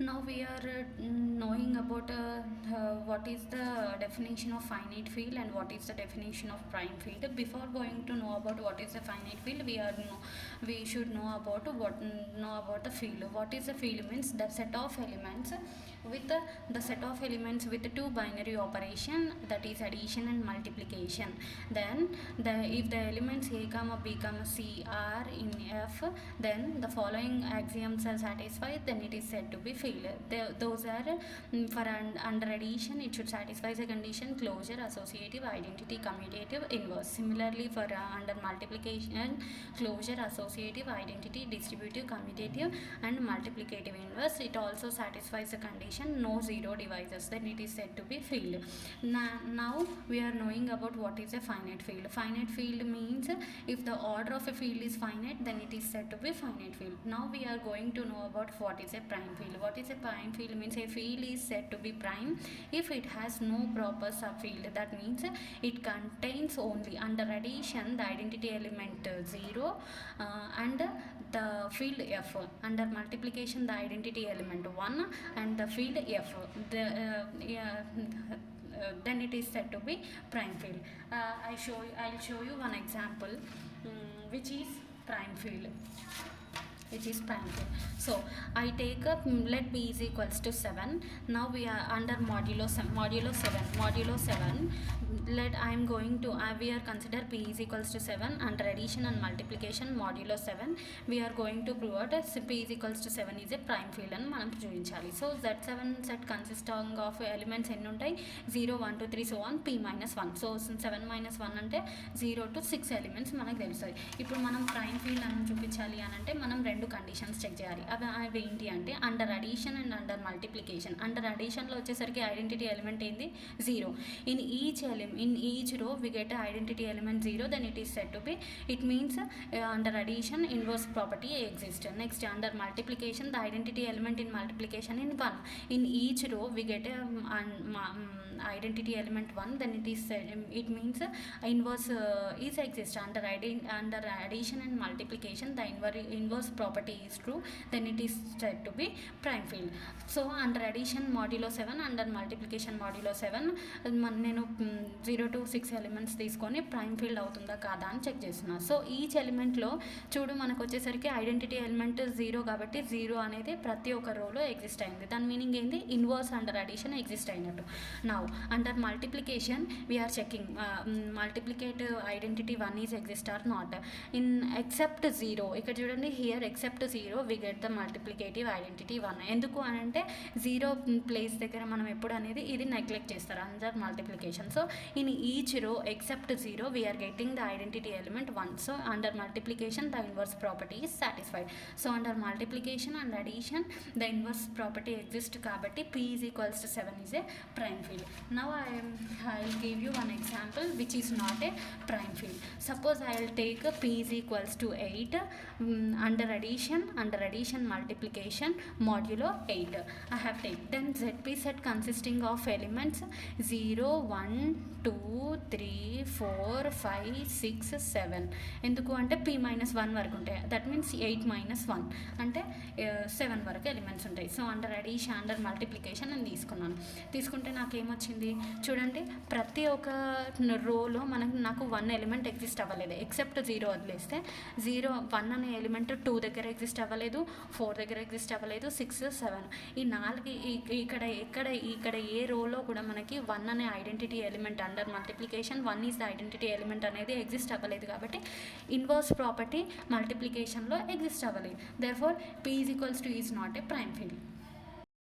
Now we are knowing about what is the definition of finite field and what is the definition of prime field. Before going to know about what is the finite field, we should know about the field. What is the field means the set of elements with the set of elements with two binary operation, that is addition and multiplication. Then if the elements a comma b comma c are in F, then the following axioms are satisfied, then it is said to be field. Those are for under addition it should satisfy the condition closure, associative, identity, commutative, inverse. Similarly for under multiplication, closure, associative, identity, distributive, commutative and multiplicative inverse, it also satisfies the condition no zero divisors, then it is said to be field. Now we are knowing about what is a finite field. Finite field means if the order of a field is finite, then it is said to be finite field. Now we are going to know about what is a prime field. What is a prime field means a field is said to be prime if it has no proper subfield. That means it contains only under addition the identity element 0 and the field F. Under multiplication the identity element 1 and the field F. Then it is said to be prime field. I'll show you one example which is prime field. So I take up let b is equals to 7. Now we are under modulo 7. Let I am going to we are consider p is equals to 7 under addition and multiplication modulo 7. We are going to prove that p is equals to 7 is a prime field and మనం చూపించాలి. So Z7 set consisting of elements ఎన్ని ఉంటాయి 0 1 2 3 so on p minus 1. So 7 minus 1 అంటే 0 to 6 elements మనకు తెలుస్తాయి. ఇప్పుడు మనం prime field అని చూపించాలి అని అంటే మనం రెండు కండిషన్స్ చెక్ చేయాలి. అవి ఏంటి అంటే under addition and under multiplication. Under అడిషన్లో వచ్చేసరికి ఐడెంటిటీ ఎలిమెంట్ ఏంది 0. In each row we get identity element 0, then it is said to be, it means under addition inverse property exists. Next under multiplication the identity element in multiplication in 1. In each row we get identity element 1, then it is it means inverse is exist. Under addition and multiplication the inverse property is true, then it is said to be prime field. So under addition modulo 7, under multiplication modulo 7 నేను 0 to 6 elements తీసుకొని prime field అవుతుందా కాదా అని check చేస్తున్నా. So each ఎలిమెంట్లో చూడు మనకు వచ్చేసరికి identity element 0 కాబట్టి 0 అనేది ప్రతి ఒక్క రోలో ఎగ్జిస్ట్ అయింది. దాని మీనింగ్ ఏంది ఇన్వర్స్ అండర్ అడిషన్ ఎగ్జిస్ట్ అయినట్టు. Now under multiplication we are checking multiplicative identity 1 is exist or not. In except 0 ఇక్కడ చూడండి here except 0 we get the multiplicative identity 1. ఎందుకు అని అంటే 0 ప్లేస్ దగ్గర మనం ఎప్పుడు అనేది ఇది నెగ్లెక్ట్ చేస్తారు under multiplication. So in each row except 0 we are getting the identity element 1. So under multiplication the inverse property is satisfied. So under multiplication and addition the inverse property exists kabatti p is equals to 7 is a prime field. Now I'll give you one example which is not a prime field. Suppose I'll take p is equals to 8 under addition multiplication modulo 8 I have taken. Then zp set consisting of elements 0 1 2 3 4 5 6 7. ఎందుకు అంటే p minus 1 వరకు ఉంటాయి. That means 8 minus 1 అంటే 7 వరకు elements ఉంటాయి. So under addition under multiplication అని తీసుకుంటే నాకేమొచ్చింది చూడండి, ప్రతి ఒక్క రోలో నాకు 1 ఎలిమెంట్ ఎగ్జిస్ట్ అవ్వలేదు ఎక్సెప్ట్ 0 వదిలేస్తే 1 అనే ఎలిమెంట్ 2 దగ్గర ఎగ్జిస్ట్ అవ్వలేదు, 4 దగ్గర ఎగ్జిస్ట్ అవ్వలేదు, 6 7 ఈ 4 ఇక్కడ ఏ రోలో కూడా మనకి 1 అనే identity element under multiplication 1 is the identity element అనేది ఎగ్జిస్ట్ అవ్వలేదు కాబట్టి ఇన్వర్స్ ప్రాపర్టీ మల్టిప్లికేషన్లో ఎగ్జిస్ట్ అవ్వలేదు. Therefore p is equals to is not a prime field.